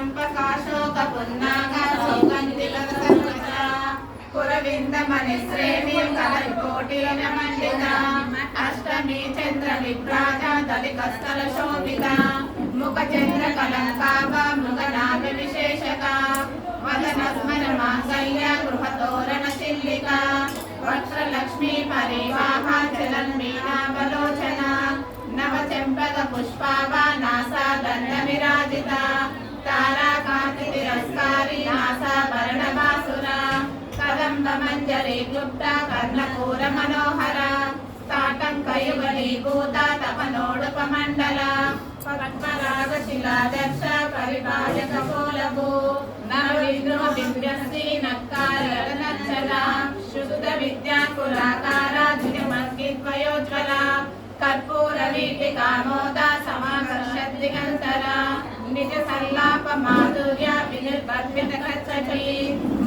చంపకాశోక పున్నాగ సౌగంధిక సర్వత పురవిందమణి శ్రేణి కలకోటిన మండిత అష్టమి చంద్ర విభ్రాజ దళికస్థల శోభిత ముఖ చంద్ర కలంకాభ మృగనాభ విశేషక వదన స్మర మాంగళ్య గృహతోరణ చిల్లిక వక్షలక్ష్మీ పరివాహ చలన్మీనావలోచన నవ చెంపక పుష్పాభ నాసా దండ విరాజిత తారాకాంతి తిరస్కారి నాసా భరణభాసుర కదంబ మంజరి క్లుప్త కర్ణపూర మనోహర తాటంకయుగలీభూత తపనోడుప మండల పద్మరాగ శిలాదర్శ పరిపాలక పోలభూ నవవిద్రోహ దివ్యశ్రీ నక్కార నచ్చల శుద్ధ విద్యాకులాకార దిగమగ్గిద్వయోజ్వల కర్పూర వీటికామోద సమాకర్షద్ దిగంతర నిజ సల్లాప మాధుర్య వినిర్వర్పిత కచ్చటి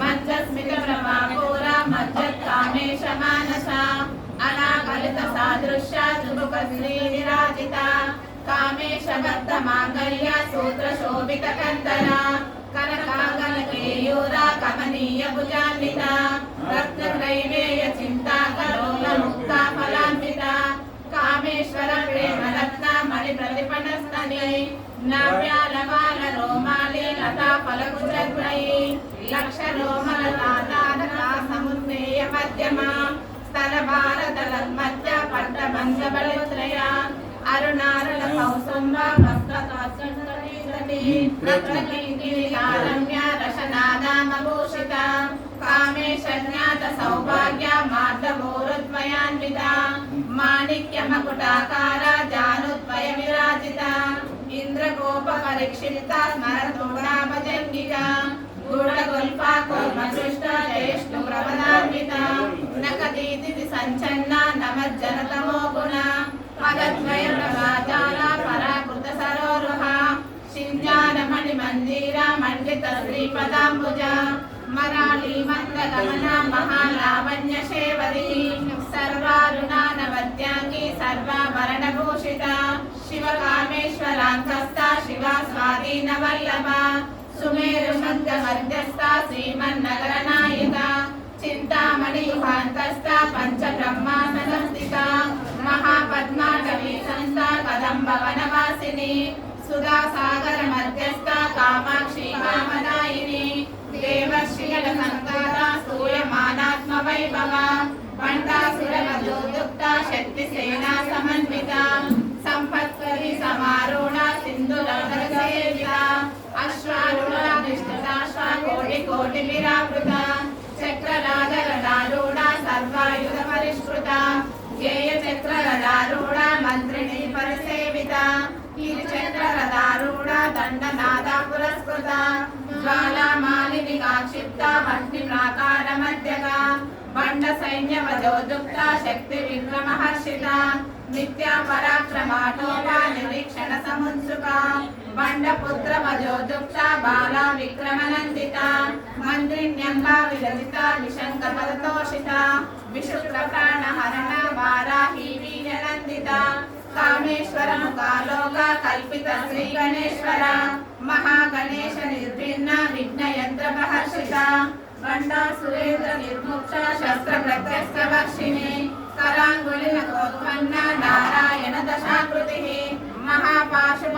మజ్జస్మిత ప్రభాపూర మజ్జత్ కామేశ మానస అనాకలిత సాదృశ్య చుబుక శ్రీ విరాజిత కామేశ బద్ధ మాంగళ్య సూత్ర శోభిత కందర కనకాగల కేయూర కమనీయ భుజాన్విత రత్న త్రైవేయ చింతా కలోల ముక్త ఫలాన్విత కామేశ్వర ప్రేమ రత్న మణి ప్రతిపణస్తని నావ్యాలవాల రోమాలి లతా ఫలకుజగ్రయి లక్ష రోమల తాతారక సముద్రేయ మధ్యమ స్తర భారత మధ్య పట్ట బంధ బలత్రయ అరుణారుల కౌసుంబ రత్నకింకిణికారమ్య రసనాదామభూషిత కామేశజ్ఞాత సౌభాగ్య మార్ధభూరుద్వయాన్విత మాణిక్య మకుటాకార జానుద్వయ విరాజిత ఇంద్రగోప పరిక్షిప్త స్మరతోడాభజంగిక గూఢగొల్ప కోమసృష్ట జయష్ణు ప్రవదాన్విత నకదీతి సంచన్న నమజ్జనతమో గుణ పదద్వయ ప్రభాజాల పరాకృత సరోరుహ శింజానమణి మందిర మండిత శ్రీపదాంబుజ మరాళీ మందగమన మహాలావణ్య శేవరి సర్వారుణానవద్యాంగి సర్వాభరణభూషిత శివకామేశ్వరాంతస్థ శివ స్వాధీన వల్లభ సుమేరు మధ్య మధ్యస్థ శ్రీమన్నగర నాయక చింతామణి యుహాంతస్థ పంచ బ్రహ్మాండ సంస్థిత మహాపద్మాటవీ సంస్థ కదంబ వనవాసిని సుధా సాగర మధ్యస్థ కామాక్షి కామదాయిని దేవర్షిగణ సంతార స్థూయమానాత్మ వైభవ పండాసుర మధోదుక్త శక్తి సేనా సమన్విత సంపత్కరి సమారూఢ సింధురధర సేవిత అశ్వారూఢ నిష్ఠాశ్వ కోటి కోటి విరావృత చక్రరాజరూఢ సర్వాయుధ పరిష్కృత గేయ చక్రరూఢ మంత్రిణి పరిసేవిత చక్రరూఢ దండనాద పురస్కృత జ్వాలామాలిని కాక్షిప్త వహ్ని ప్రాకార మధ్యక బండ సైన్య వజోదుక్త శక్తి విక్రమ హర్షిత నిత్యా పరాక్రమాటోప నిరీక్షణ సముత్సుక బండ పుత్ర వజోదుక్త బాల విక్రమనందిత మంత్రిణ్యంబ విరజిత విశంక పదతోషిత విశుక్ర ప్రాణహరణ వారాహి వీర్యనందిత కామేశ్వర ముఖాలోక కల్పిత శ్రీ గణేశ్వర మహాగణేశ నిర్భిన్న విఘ్న యంత్ర ప్రహర్షిత బండా సురేంద్ర నిర్ముక్ష శస్త్ర ప్రత్యస్త్ర వర్షిణి కరాంగుళిన కోత్పన్న నారాయణ దశాకృతి మహాపాశుప